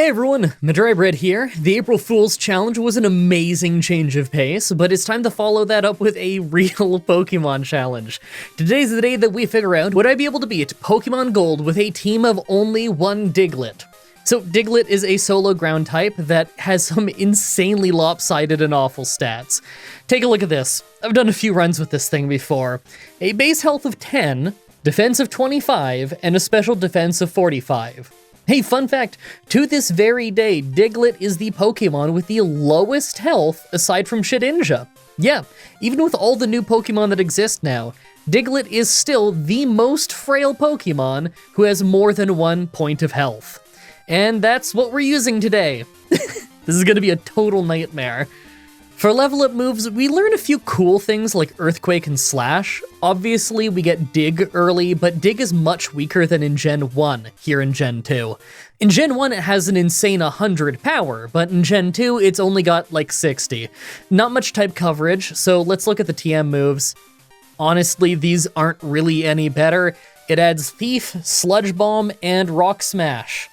Hey everyone, Mah-Dry-Bread here. The April Fool's Challenge was an amazing change of pace, but it's time to follow that up with a real Pokemon challenge. Today's the day that we figure out, would I be able to beat Pokemon Gold with a team of only one Diglett? So Diglett is a solo ground type that has some insanely lopsided and awful stats. Take a look at this. I've done a few runs with this thing before. A base health of 10, defense of 25, and a special defense of 45. Hey, fun fact, to this very day, Diglett is the Pokemon with the lowest health aside from Shedinja. Yeah, even with all the new Pokemon that exist now, Diglett is still the most frail Pokemon who has more than 1 point of health. And that's what we're using today. This is gonna be a total nightmare. For level up moves, we learn a few cool things like Earthquake and Slash. Obviously, we get Dig early, but Dig is much weaker than in Gen 1 here in Gen 2. In Gen 1, it has an insane 100 power, but in Gen 2, it's only got like 60. Not much type coverage, so let's look at the TM moves. Honestly, these aren't really any better. It adds Thief, Sludge Bomb, and Rock Smash.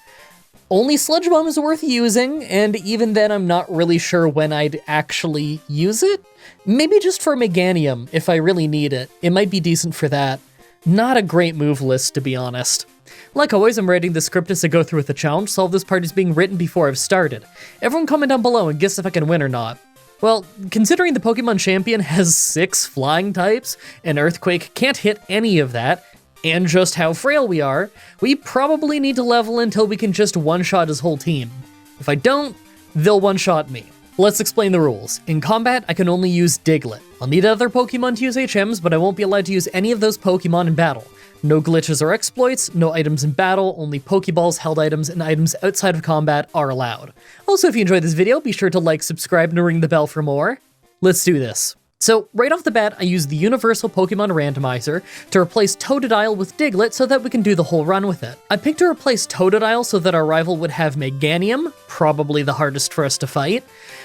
Only Sludge Bomb is worth using, and even then I'm not really sure when I'd actually use it. Maybe just for Meganium, if I really need it. It might be decent for that. Not a great move list, to be honest. Like always, I'm writing the script as I go through with the challenge, so all this part is being written before I've started. Everyone comment down below and guess if I can win or not. Well, considering the Pokemon Champion has 6 flying types, and Earthquake can't hit any of that, and just how frail we are, we probably need to level until we can just one-shot his whole team. If I don't, they'll one-shot me. Let's explain the rules. In combat, I can only use Diglett. I'll need other Pokemon to use HMs, but I won't be allowed to use any of those Pokemon in battle. No glitches or exploits, no items in battle, only Pokeballs, held items, and items outside of combat are allowed. Also, if you enjoyed this video, be sure to like, subscribe, and ring the bell for more. Let's do this. So, right off the bat, I use the Universal Pokemon Randomizer to replace Totodile with Diglett so that we can do the whole run with it. I picked to replace Totodile so that our rival would have Meganium, probably the hardest for us to fight.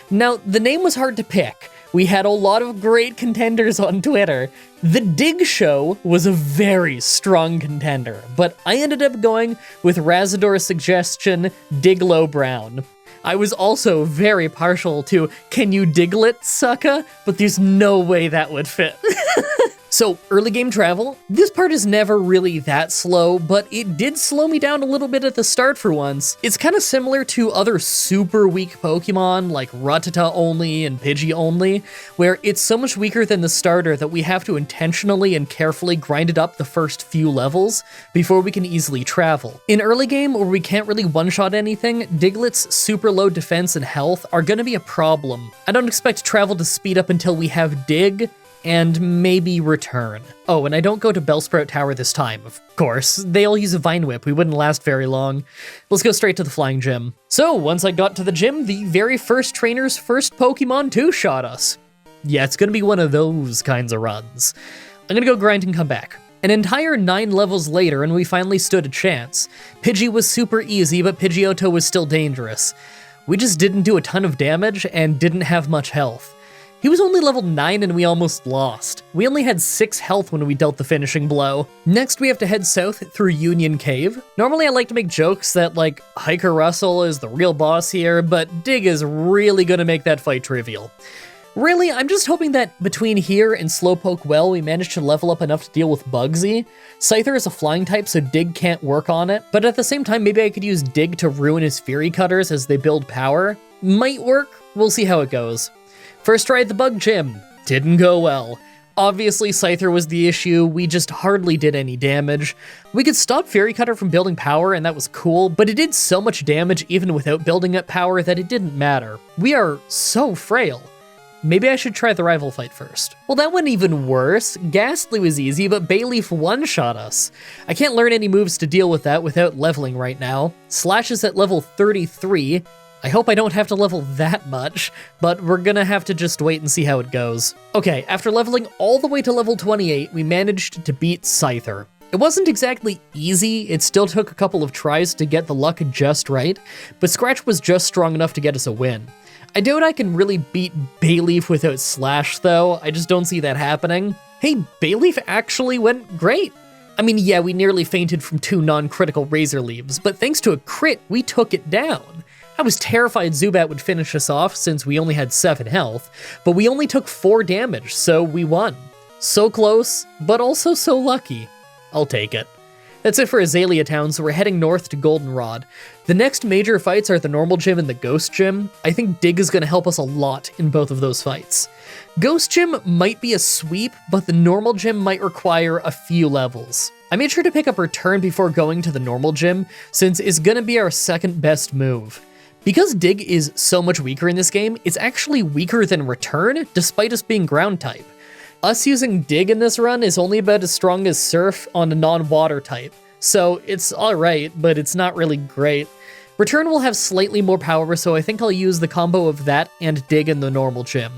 Now, the name was hard to pick. We had a lot of great contenders on Twitter. The Dig Show was a very strong contender, but I ended up going with Razador's suggestion, Diglo Brown. I was also very partial to Can You Diglett, sucka? But there's no way that would fit. So, early game travel. This part is never really that slow, but it did slow me down a little bit at the start for once. It's kind of similar to other super weak Pokemon like Rattata only and Pidgey only, where it's so much weaker than the starter that we have to intentionally and carefully grind it up the first few levels before we can easily travel. In early game, where we can't really one-shot anything, Diglett's super low defense and health are gonna be a problem. I don't expect travel to speed up until we have Dig, and maybe return. Oh, and I don't go to Bellsprout Tower this time, of course. They all use a Vine Whip, we wouldn't last very long. Let's go straight to the Flying Gym. So, once I got to the gym, the very first trainer's first Pokemon two-shot us. Yeah, it's gonna be one of those kinds of runs. I'm gonna go grind and come back. An entire 9 levels later, and we finally stood a chance. Pidgey was super easy, but Pidgeotto was still dangerous. We just didn't do a ton of damage and didn't have much health. He was only level 9 and we almost lost. We only had 6 health when we dealt the finishing blow. Next, we have to head south through Union Cave. Normally I like to make jokes that like Hiker Russell is the real boss here, but Dig is really gonna make that fight trivial. Really, I'm just hoping that between here and Slowpoke Well, we manage to level up enough to deal with Bugsy. Scyther is a flying type, so Dig can't work on it, but at the same time, maybe I could use Dig to ruin his Fury Cutters as they build power. Might work, we'll see how it goes. First try at the Bug Gym. Didn't go well. Obviously, Scyther was the issue, we just hardly did any damage. We could stop Fury Cutter from building power, and that was cool, but it did so much damage even without building up power that it didn't matter. We are so frail. Maybe I should try the rival fight first. Well, that went even worse. Ghastly was easy, but Bayleaf one-shot us. I can't learn any moves to deal with that without leveling right now. Slash is at level 33. I hope I don't have to level that much, but we're gonna have to just wait and see how it goes. Okay, after leveling all the way to level 28, we managed to beat Scyther. It wasn't exactly easy, it still took a couple of tries to get the luck just right, but Scratch was just strong enough to get us a win. I doubt I can really beat Bayleaf without Slash though, I just don't see that happening. Hey, Bayleaf actually went great! I mean, yeah, we nearly fainted from 2 non-critical Razor Leaves, but thanks to a crit, we took it down. I was terrified Zubat would finish us off since we only had 7 health, but we only took 4 damage, so we won. So close, but also so lucky. I'll take it. That's it for Azalea Town, so we're heading north to Goldenrod. The next major fights are the normal gym and the ghost gym. I think Dig is going to help us a lot in both of those fights. Ghost gym might be a sweep, but the normal gym might require a few levels. I made sure to pick up Return before going to the normal gym, since it's going to be our second best move. Because Dig is so much weaker in this game, it's actually weaker than Return, despite us being ground type. Us using Dig in this run is only about as strong as Surf on a non-water type, so it's alright, but it's not really great. Return will have slightly more power, so I think I'll use the combo of that and Dig in the normal gym.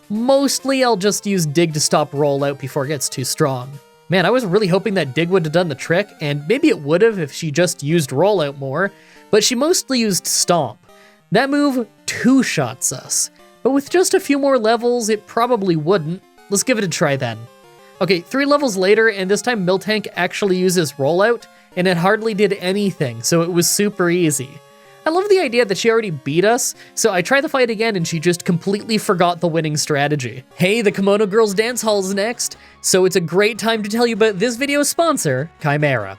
Mostly I'll just use Dig to stop rollout before it gets too strong. Man, I was really hoping that Dig would have done the trick, and maybe it would have if she just used rollout more, but she mostly used Stomp. That move two-shots us, but with just a few more levels, it probably wouldn't. Let's give it a try then. Okay, 3 levels later, and this time Miltank actually uses rollout, and it hardly did anything, so it was super easy. I love the idea that she already beat us, so I tried the fight again and she just completely forgot the winning strategy. Hey, the Kimono Girls Dance Hall is next, so it's a great time to tell you about this video's sponsor, Chimera.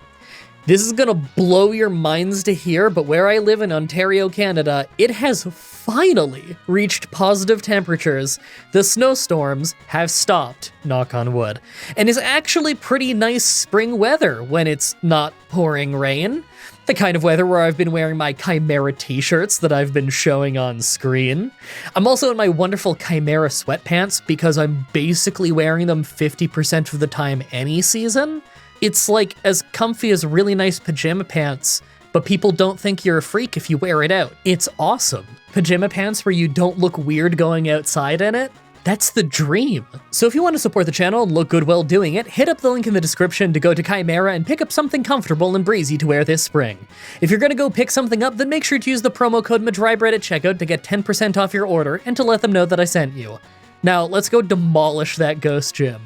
This is gonna blow your minds to hear, but where I live in Ontario, Canada, it has finally reached positive temperatures. The snowstorms have stopped, knock on wood, and it's actually pretty nice spring weather when it's not pouring rain. The kind of weather where I've been wearing my Chimera t-shirts that I've been showing on screen. I'm also in my wonderful Chimera sweatpants because I'm basically wearing them 50% of the time any season. It's like as comfy as really nice pajama pants, but people don't think you're a freak if you wear it out. It's awesome. Pajama pants where you don't look weird going outside in it? That's the dream. So if you want to support the channel and look good while doing it, hit up the link in the description to go to Chimera and pick up something comfortable and breezy to wear this spring. If you're gonna go pick something up, then make sure to use the promo code Mah-Dry-Bread at checkout to get 10% off your order and to let them know that I sent you. Now, let's go demolish that ghost gym.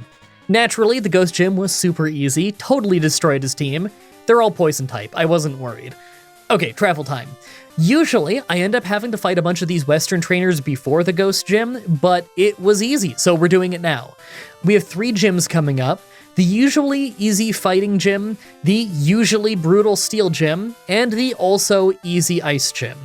Naturally, the ghost gym was super easy, totally destroyed his team. They're all poison type, I wasn't worried. Okay, travel time. Usually, I end up having to fight a bunch of these Western trainers before the ghost gym, but it was easy, so we're doing it now. We have 3 gyms coming up: the usually easy fighting gym, the usually brutal steel gym, and the also easy ice gym.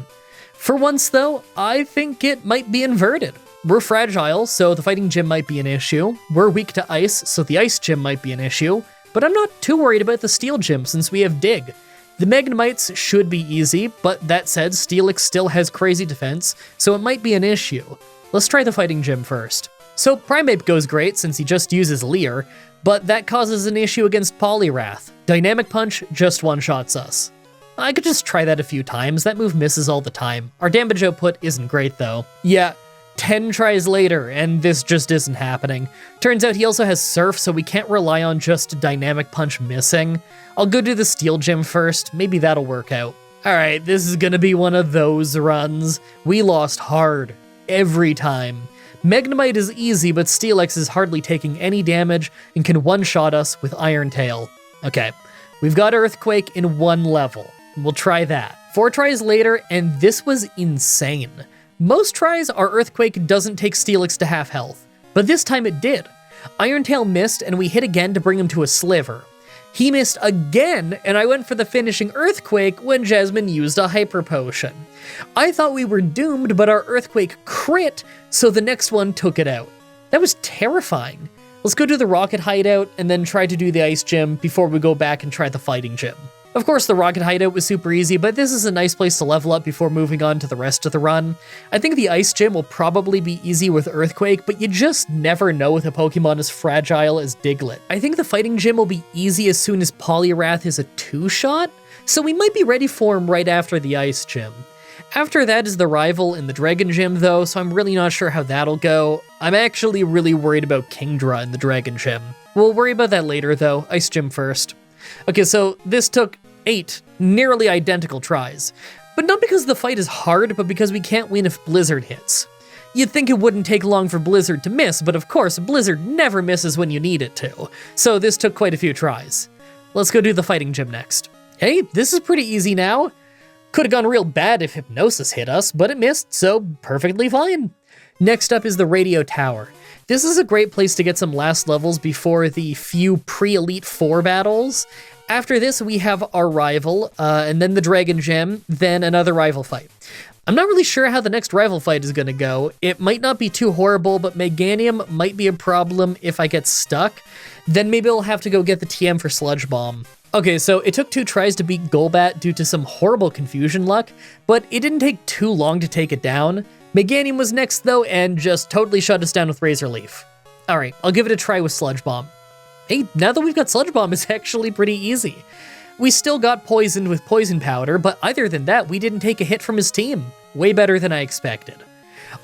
For once though, I think it might be inverted. We're fragile, so the fighting gym might be an issue. We're weak to ice, so the ice gym might be an issue. But I'm not too worried about the steel gym since we have Dig. The Magnemites should be easy, but that said, Steelix still has crazy defense, so it might be an issue. Let's try the fighting gym first. So Primeape goes great since he just uses Leer, but that causes an issue against Poliwrath. Dynamic Punch just one-shots us. I could just try that a few times, that move misses all the time. Our damage output isn't great though. Yeah, 10 tries later, and this just isn't happening. Turns out he also has Surf, so we can't rely on just Dynamic Punch missing. I'll go do the Steel Gym first, maybe that'll work out. Alright, this is gonna be one of those runs. We lost hard, every time. Magnemite is easy, but Steelix is hardly taking any damage and can one-shot us with Iron Tail. Okay, we've got Earthquake in 1 level. We'll try that. 4 tries later, and this was insane. Most tries, our Earthquake doesn't take Steelix to half health, but this time it did. Iron Tail missed, and we hit again to bring him to a sliver. He missed again, and I went for the finishing Earthquake when Jasmine used a Hyper Potion. I thought we were doomed, but our Earthquake crit, so the next one took it out. That was terrifying. Let's go do the Rocket Hideout, and then try to do the Ice Gym before we go back and try the Fighting Gym. Of course, the Rocket Hideout was super easy, but this is a nice place to level up before moving on to the rest of the run. I think the Ice Gym will probably be easy with Earthquake, but you just never know with a Pokemon as fragile as Diglett. I think the Fighting Gym will be easy as soon as Poliwrath is a 2-shot, so we might be ready for him right after the Ice Gym. After that is the Rival in the Dragon Gym though, so I'm really not sure how that'll go. I'm actually really worried about Kingdra in the Dragon Gym. We'll worry about that later though, Ice Gym first. Okay, so this took 8 nearly identical tries, but not because the fight is hard, but because we can't win if Blizzard hits. You'd think it wouldn't take long for Blizzard to miss, but of course, Blizzard never misses when you need it to, so this took quite a few tries. Let's go do the Fighting Gym next. Hey, this is pretty easy now. Could've gone real bad if Hypnosis hit us, but it missed, so perfectly fine. Next up is the Radio Tower. This is a great place to get some last levels before the few pre-Elite Four battles. After this, we have our rival, and then the Dragon Gem, then another rival fight. I'm not really sure how the next rival fight is gonna go. It might not be too horrible, but Meganium might be a problem if I get stuck. Then maybe I'll have to go get the TM for Sludge Bomb. Okay, so it took 2 tries to beat Golbat due to some horrible confusion luck, but it didn't take too long to take it down. Meganium was next though, and just totally shut us down with Razor Leaf. Alright, I'll give it a try with Sludge Bomb. Hey, now that we've got Sludge Bomb, it's actually pretty easy. We still got poisoned with Poison Powder, but other than that, we didn't take a hit from his team. Way better than I expected.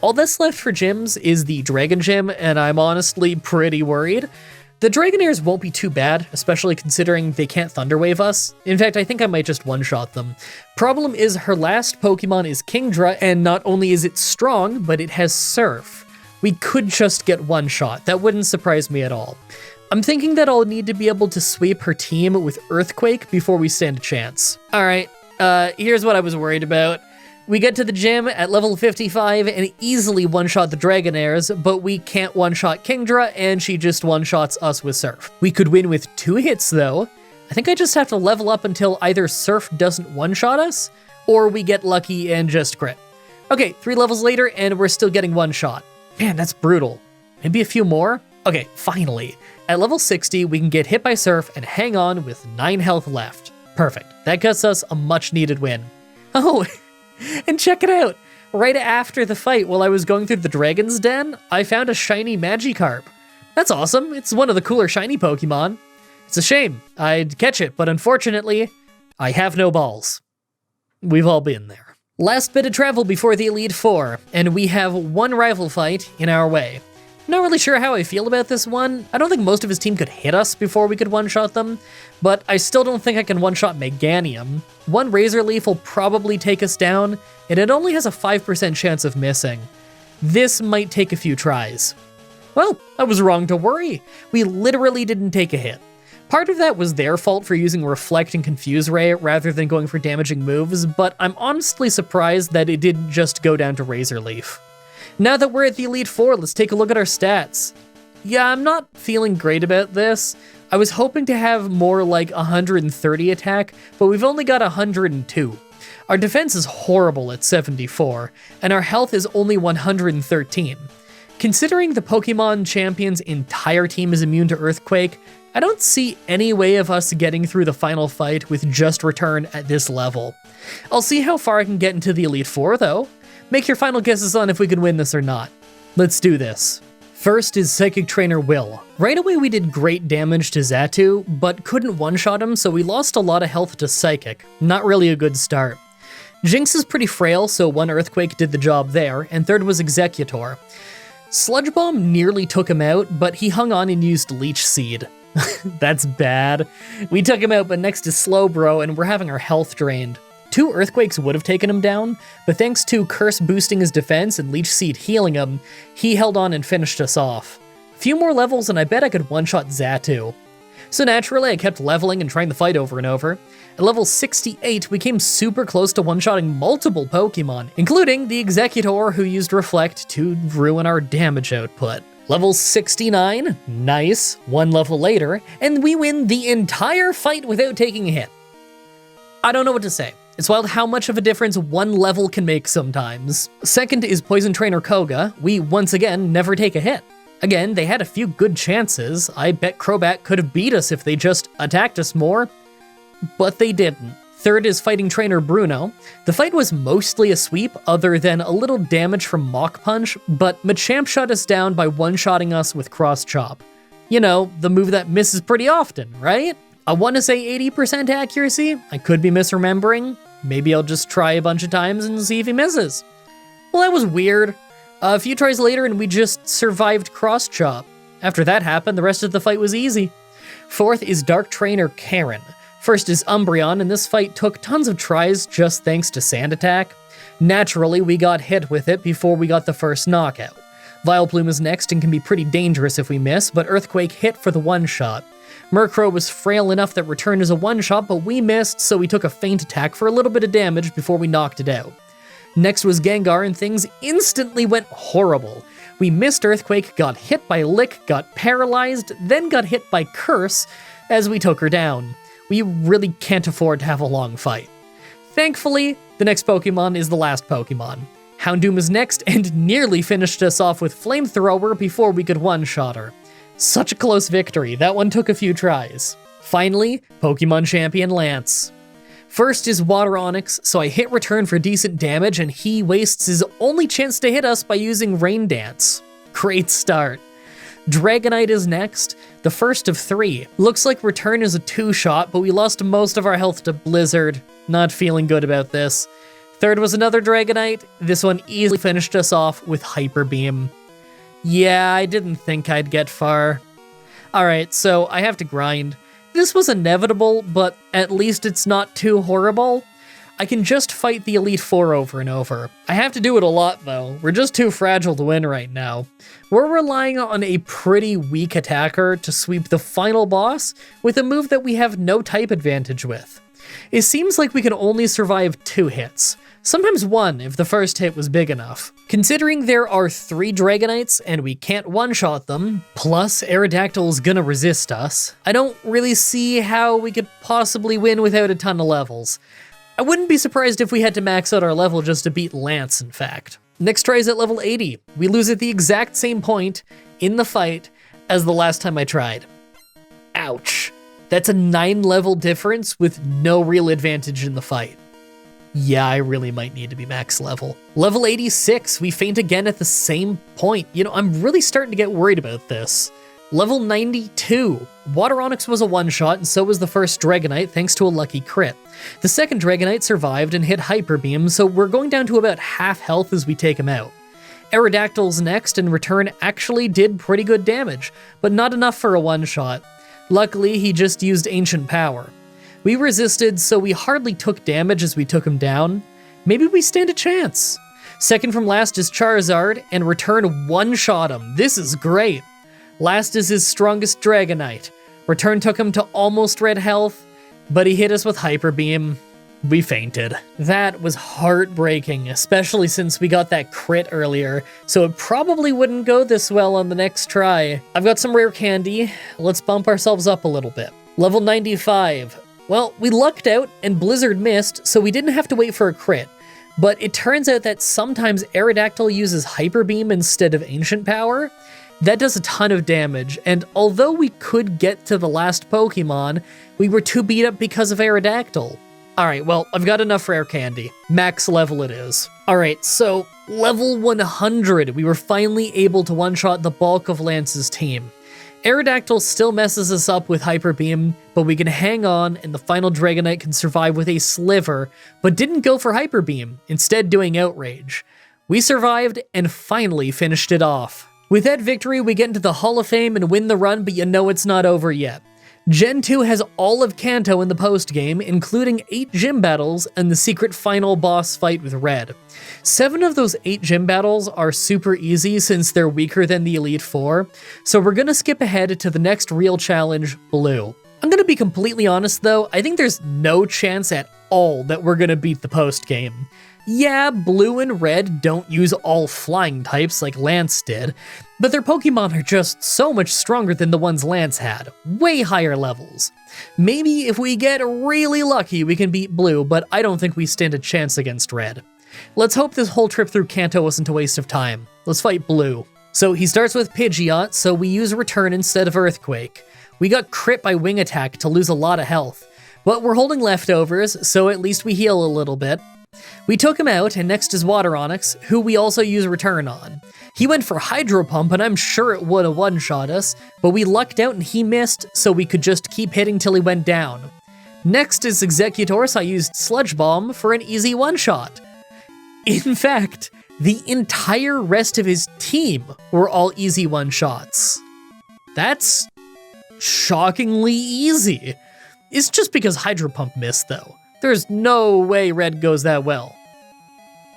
All that's left for gyms is the Dragon Gym, and I'm honestly pretty worried. The Dragonairs won't be too bad, especially considering they can't Thunder Wave us. In fact, I think I might just one-shot them. Problem is, her last Pokemon is Kingdra, and not only is it strong, but it has Surf. We could just get one-shot, that wouldn't surprise me at all. I'm thinking that I'll need to be able to sweep her team with Earthquake before we stand a chance. Alright, here's what I was worried about. We get to the gym at level 55 and easily one-shot the Dragonairs, but we can't one-shot Kingdra, and she just one-shots us with Surf. We could win with 2 hits, though. I think I just have to level up until either Surf doesn't one-shot us, or we get lucky and just crit. Okay, 3 levels later, and we're still getting one-shot. Man, that's brutal. Maybe a few more? Okay, finally. At level 60, we can get hit by Surf and hang on with 9 health left. Perfect. That gets us a much-needed win. Oh, and check it out! Right after the fight, while I was going through the Dragon's Den, I found a shiny Magikarp. That's awesome, it's one of the cooler shiny Pokemon. It's a shame, I'd catch it, but unfortunately, I have no balls. We've all been there. Last bit of travel before the Elite Four, and we have 1 rival fight in our way. Not really sure how I feel about this one. I don't think most of his team could hit us before we could one-shot them, but I still don't think I can one-shot Meganium. 1 Razor Leaf will probably take us down, and it only has a 5% chance of missing. This might take a few tries. Well, I was wrong to worry. We literally didn't take a hit. Part of that was their fault for using Reflect and Confuse Ray rather than going for damaging moves, but I'm honestly surprised that it didn't just go down to Razor Leaf. Now that we're at the Elite Four, let's take a look at our stats. Yeah, I'm not feeling great about this. I was hoping to have more like 130 attack, but we've only got 102. Our defense is horrible at 74, and our health is only 113. Considering the Pokemon Champion's entire team is immune to Earthquake, I don't see any way of us getting through the final fight with just Return at this level. I'll see how far I can get into the Elite Four, though. Make your final guesses on if we can win this or not. Let's do this. First is Psychic Trainer Will. Right away we did great damage to Xatu, but couldn't one-shot him, so we lost a lot of health to Psychic. Not really a good start. Jinx is pretty frail, so 1 Earthquake did the job there, and 3rd was Executor. Sludge Bomb nearly took him out, but he hung on and used Leech Seed. That's bad. We took him out, but next is Slowbro, and we're having our health drained. 2 Earthquakes would have taken him down, but thanks to Curse boosting his defense and Leech Seed healing him, he held on and finished us off. A few more levels and I bet I could one-shot Xatu. So naturally, I kept leveling and trying the fight over and over. At level 68, we came super close to one-shotting multiple Pokemon, including the Executor who used Reflect to ruin our damage output. Level 69, nice, 1 level later, and we win the entire fight without taking a hit. I don't know what to say. It's wild how much of a difference 1 level can make sometimes. Second is Poison Trainer Koga. We, once again, never take a hit. Again, they had a few good chances. I bet Crobat could have beat us if they just attacked us more, but they didn't. Third is Fighting Trainer Bruno. The fight was mostly a sweep, other than a little damage from Mach Punch, but Machamp shut us down by one-shotting us with Cross Chop. You know, the move that misses pretty often, right? I want to say 80% accuracy. I could be misremembering. Maybe I'll just try a bunch of times and see if he misses. Well, that was weird. A few tries later and we just survived Cross Chop. After that happened, the rest of the fight was easy. Fourth is Dark Trainer Karen. First is Umbreon, and this fight took tons of tries just thanks to Sand Attack. Naturally, we got hit with it before we got the first knockout. Vileplume is next and can be pretty dangerous if we miss, but Earthquake hit for the one-shot. Murkrow was frail enough that Return is a one-shot, but we missed, so we took a feint attack for a little bit of damage before we knocked it out. Next was Gengar, and things instantly went horrible. We missed Earthquake, got hit by Lick, got paralyzed, then got hit by Curse as we took her down. We really can't afford to have a long fight. Thankfully, the next Pokemon is the last Pokemon. Houndoom is next and nearly finished us off with Flamethrower before we could one-shot her. Such a close victory, that one took a few tries. Finally, Pokemon Champion Lance. First is Water Onix, so I hit Return for decent damage and he wastes his only chance to hit us by using Rain Dance. Great start. Dragonite is next, the first of 3. Looks like Return is a 2-shot, but we lost most of our health to Blizzard. Not feeling good about this. Third was another Dragonite. This one easily finished us off with Hyper Beam. Yeah, I didn't think I'd get far. Alright, so I have to grind. This was inevitable, but at least it's not too horrible. I can just fight the Elite Four over and over. I have to do it a lot though, we're just too fragile to win right now. We're relying on a pretty weak attacker to sweep the final boss with a move that we have no type advantage with. It seems like we can only survive 2 hits, sometimes 1 if the first hit was big enough. Considering there are 3 Dragonites and we can't one-shot them, plus Aerodactyl's gonna resist us, I don't really see how we could possibly win without a ton of levels. I wouldn't be surprised if we had to max out our level just to beat Lance, in fact. Next try is at level 80. We lose at the exact same point in the fight as the last time I tried. Ouch. That's a 9-level difference with no real advantage in the fight. Yeah, I really might need to be max level. Level 86, we faint again at the same point. You know, I'm really starting to get worried about this. Level 92, Water Onix was a one-shot and so was the first Dragonite thanks to a lucky crit. The second Dragonite survived and hit Hyper Beam, so we're going down to about half health as we take him out. Aerodactyl's next and Return actually did pretty good damage, but not enough for a one-shot. Luckily, he just used Ancient Power. We resisted, so we hardly took damage as we took him down. Maybe we stand a chance. Second from last is Charizard, and Return one-shot him. This is great. Last is his strongest Dragonite. Return took him to almost red health, but he hit us with Hyper Beam. We fainted. That was heartbreaking, especially since we got that crit earlier, so it probably wouldn't go this well on the next try. I've got some rare candy. Let's bump ourselves up a little bit. Level 95. Well, we lucked out and Blizzard missed, so we didn't have to wait for a crit. But it turns out that sometimes Aerodactyl uses Hyper Beam instead of Ancient Power. That does a ton of damage, and although we could get to the last Pokemon, we were too beat up because of Aerodactyl. Alright, well, I've got enough rare candy. Max level it is. Alright, so level 100, we were finally able to one-shot the bulk of Lance's team. Aerodactyl still messes us up with Hyper Beam, but we can hang on and the final Dragonite can survive with a Sliver, but didn't go for Hyper Beam, instead doing Outrage. We survived and finally finished it off. With that victory, we get into the Hall of Fame and win the run, but you know it's not over yet. Gen 2 has all of Kanto in the post-game, including 8 gym battles and the secret final boss fight with Red. 7 of those 8 gym battles are super easy since they're weaker than the Elite Four, so we're gonna skip ahead to the next real challenge, Blue. I'm gonna be completely honest though, I think there's no chance at all that we're gonna beat the post-game. Yeah, Blue and Red don't use all flying types like Lance did, but their Pokemon are just so much stronger than the ones Lance had, way higher levels. Maybe if we get really lucky we can beat Blue, but I don't think we stand a chance against Red. Let's hope this whole trip through Kanto wasn't a waste of time. Let's fight Blue. So he starts with Pidgeot, so we use Return instead of Earthquake. We got crit by Wing Attack to lose a lot of health, but we're holding leftovers, so at least we heal a little bit. We took him out, and next is Water Onix, who we also use Return on. He went for Hydro Pump, and I'm sure it would have one-shot us, but we lucked out and he missed, so we could just keep hitting till he went down. Next is Executor, so I used Sludge Bomb for an easy one-shot. In fact, the entire rest of his team were all easy one-shots. That's shockingly easy. It's just because Hydro Pump missed, though. There's no way Red goes that well.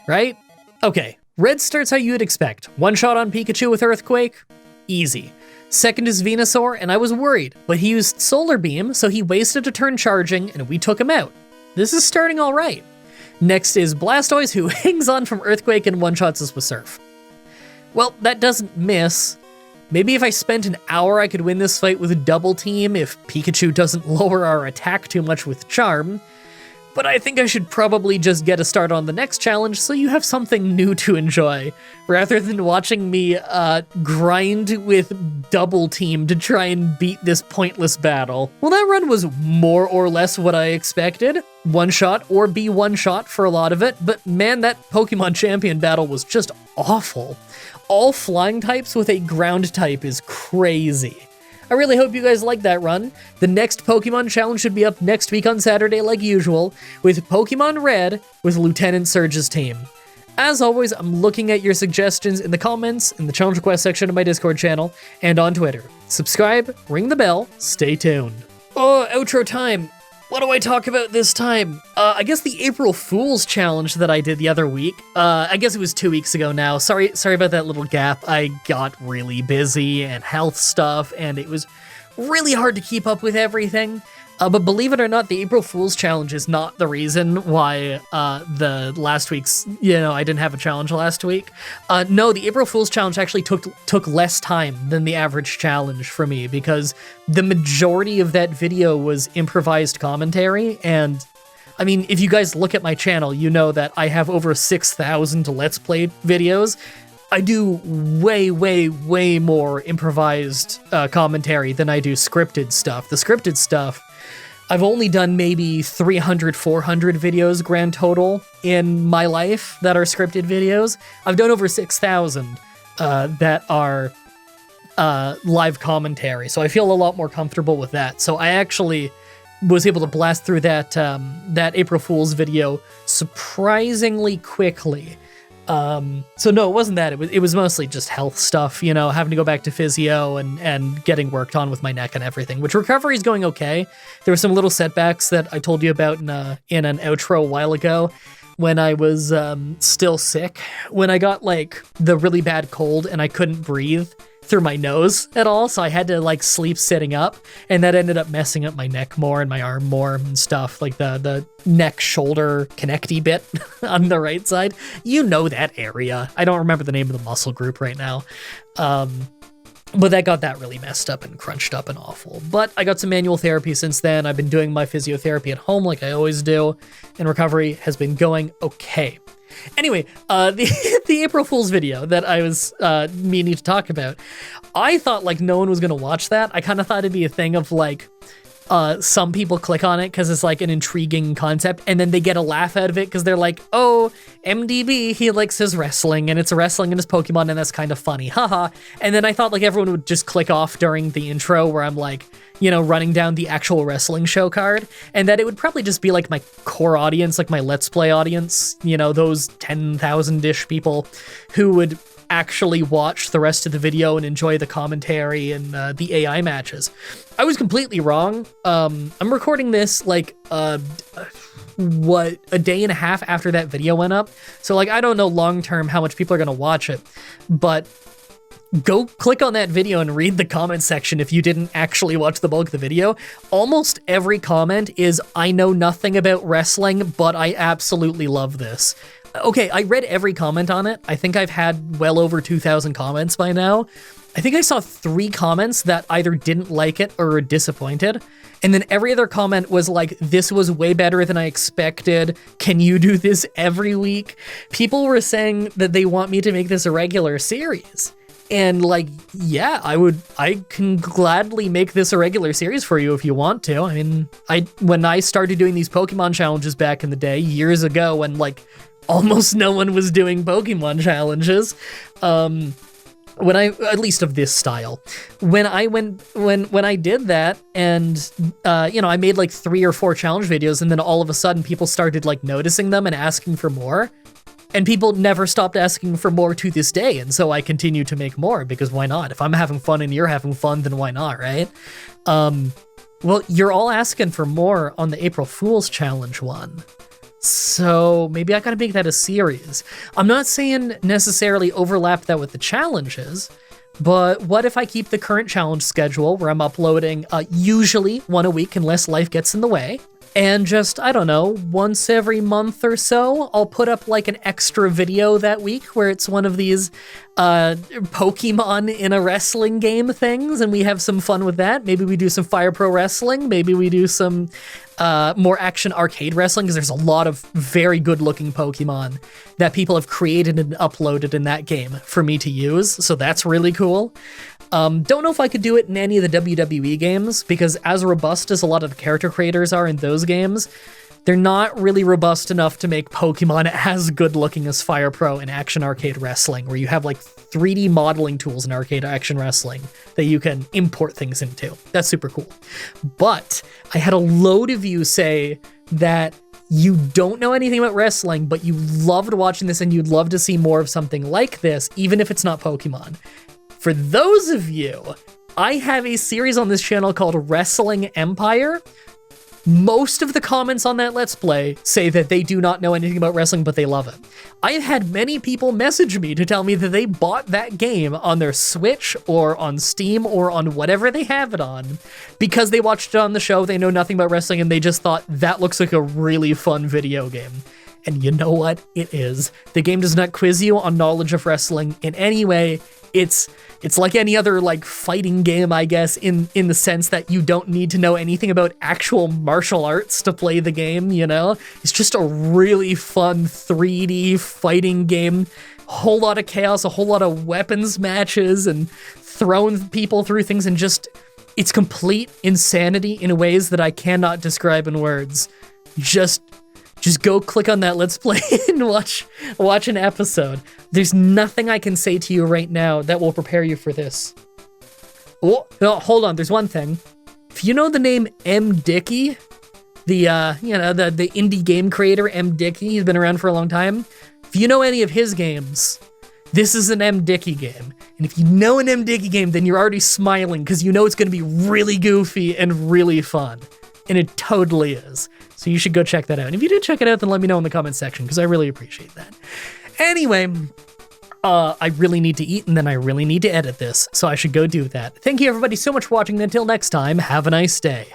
Right? Okay, Red starts how you'd expect. One shot on Pikachu with Earthquake? Easy. Second is Venusaur, and I was worried, but he used Solar Beam, so he wasted a turn charging, and we took him out. This is starting all right. Next is Blastoise, who hangs on from Earthquake and one-shots us with Surf. Well, that doesn't miss. Maybe if I spent an hour, I could win this fight with a double team if Pikachu doesn't lower our attack too much with Charm. But I think I should probably just get a start on the next challenge so you have something new to enjoy, rather than watching me grind with double team to try and beat this pointless battle. Well, that run was more or less what I expected. One shot or be one shot for a lot of it, but man, that Pokemon Champion battle was just awful. All flying types with a ground type is crazy. I really hope you guys like that run. The next Pokemon Challenge should be up next week on Saturday like usual, with Pokemon Red with Lieutenant Surge's team. As always, I'm looking at your suggestions in the comments, in the challenge request section of my Discord channel, and on Twitter. Subscribe, ring the bell, stay tuned. Oh, outro time. What do I talk about this time? I guess the April Fool's challenge that I did the other week. I guess it was 2 weeks ago now. Sorry about that little gap. I got really busy and health stuff, and it was really hard to keep up with everything. But believe it or not, the April Fool's challenge is not the reason why the last week's, I didn't have a challenge last week. No, the April Fool's challenge actually took less time than the average challenge for me, because the majority of that video was improvised commentary. And I mean, if you guys look at my channel, you know that I have over 6,000 Let's Play videos. I do way more improvised commentary than I do scripted stuff. The scripted stuff, I've only done maybe 300, 400 videos grand total in my life that are scripted videos. I've done over 6,000 that are live commentary, so I feel a lot more comfortable with that. So I actually was able to blast through that April Fool's video surprisingly quickly. So no, it wasn't that. It was mostly just health stuff, having to go back to physio and getting worked on with my neck and everything, which recovery is going okay. There were some little setbacks that I told you about in an outro a while ago when I was still sick, when I got like the really bad cold and I couldn't breathe through my nose at all, so I had to like sleep sitting up, and that ended up messing up my neck more and my arm more and stuff, like the neck shoulder connecty bit on the right side. You know that area. I don't remember the name of the muscle group right now. But that got that really messed up and crunched up and awful. But I got some manual therapy since then. I've been doing my physiotherapy at home like I always do, and recovery has been going okay. Anyway, the April Fool's video that I was meaning to talk about, I thought like no one was gonna watch that. I kind of thought it'd be a thing of like some people click on it because it's like an intriguing concept, and then they get a laugh out of it because they're like, oh, MDB, he likes his wrestling, and it's wrestling and his Pokemon, and that's kind of funny, haha. And then I thought like everyone would just click off during the intro where I'm like, running down the actual wrestling show card, and that it would probably just be like my core audience, like my Let's Play audience, those 10,000-ish people who would actually watch the rest of the video and enjoy the commentary and the AI matches. I was completely wrong. I'm recording this like a day and a half after that video went up, so like I don't know long term how much people are gonna watch it, but go click on that video and read the comment section if you didn't actually watch the bulk of the video. Almost every comment is, I know nothing about wrestling, but I absolutely love this. Okay, I read every comment on it. I think I've had well over 2,000 comments by now. I think I saw 3 comments that either didn't like it or were disappointed. And then every other comment was like, this was way better than I expected. Can you do this every week? People were saying that they want me to make this a regular series. And like, yeah, I can gladly make this a regular series for you if you want to. I mean, when I started doing these Pokemon challenges back in the day, years ago, when like almost no one was doing Pokemon challenges, when I, at least of this style, when I did that, and I made like 3 or 4 challenge videos, and then all of a sudden people started like noticing them and asking for more. And people never stopped asking for more to this day, and so I continue to make more, because why not? If I'm having fun and you're having fun, then why not, right? Well, you're all asking for more on the April Fool's Challenge one, so maybe I gotta make that a series. I'm not saying necessarily overlap that with the challenges, But what if I keep the current challenge schedule where I'm uploading usually one a week unless life gets in the way? And just, I don't know, once every month or so, I'll put up like an extra video that week where it's one of these Pokemon in a wrestling game things, and we have some fun with that. Maybe we do some Fire Pro Wrestling, maybe we do some more action arcade wrestling, because there's a lot of very good looking Pokemon that people have created and uploaded in that game for me to use, so that's really cool. Don't know if I could do it in any of the WWE games, because as robust as a lot of the character creators are in those games, they're not really robust enough to make Pokemon as good looking as Fire Pro and Action Arcade Wrestling, where you have like 3D modeling tools in arcade action wrestling that you can import things into. That's super cool. But I had a load of you say that you don't know anything about wrestling, but you loved watching this and you'd love to see more of something like this, even if it's not Pokemon. For those of you, I have a series on this channel called Wrestling Empire. Most of the comments on that Let's Play say that they do not know anything about wrestling, but they love it. I've had many people message me to tell me that they bought that game on their Switch or on Steam or on whatever they have it on because they watched it on the show, they know nothing about wrestling, and they just thought that looks like a really fun video game. And you know what? It is. The game does not quiz you on knowledge of wrestling in any way. It's like any other like fighting game, I guess, in the sense that you don't need to know anything about actual martial arts to play the game, you know? It's just a really fun 3D fighting game. A whole lot of chaos, a whole lot of weapons matches and throwing people through things, and just, it's complete insanity in ways that I cannot describe in words. Just go click on that Let's Play and watch an episode. There's nothing I can say to you right now that will prepare you for this. Oh, no, hold on, there's one thing. If you know the name M. Dickey, the indie game creator M. Dickey, he's been around for a long time. If you know any of his games, this is an M. Dickey game. And if you know an M. Dickey game, then you're already smiling because you know it's gonna be really goofy and really fun. And it totally is. So you should go check that out. And if you did check it out, then let me know in the comments section, because I really appreciate that. Anyway, I really need to eat, and then I really need to edit this, so I should go do that. Thank you everybody so much for watching, and until next time, have a nice day.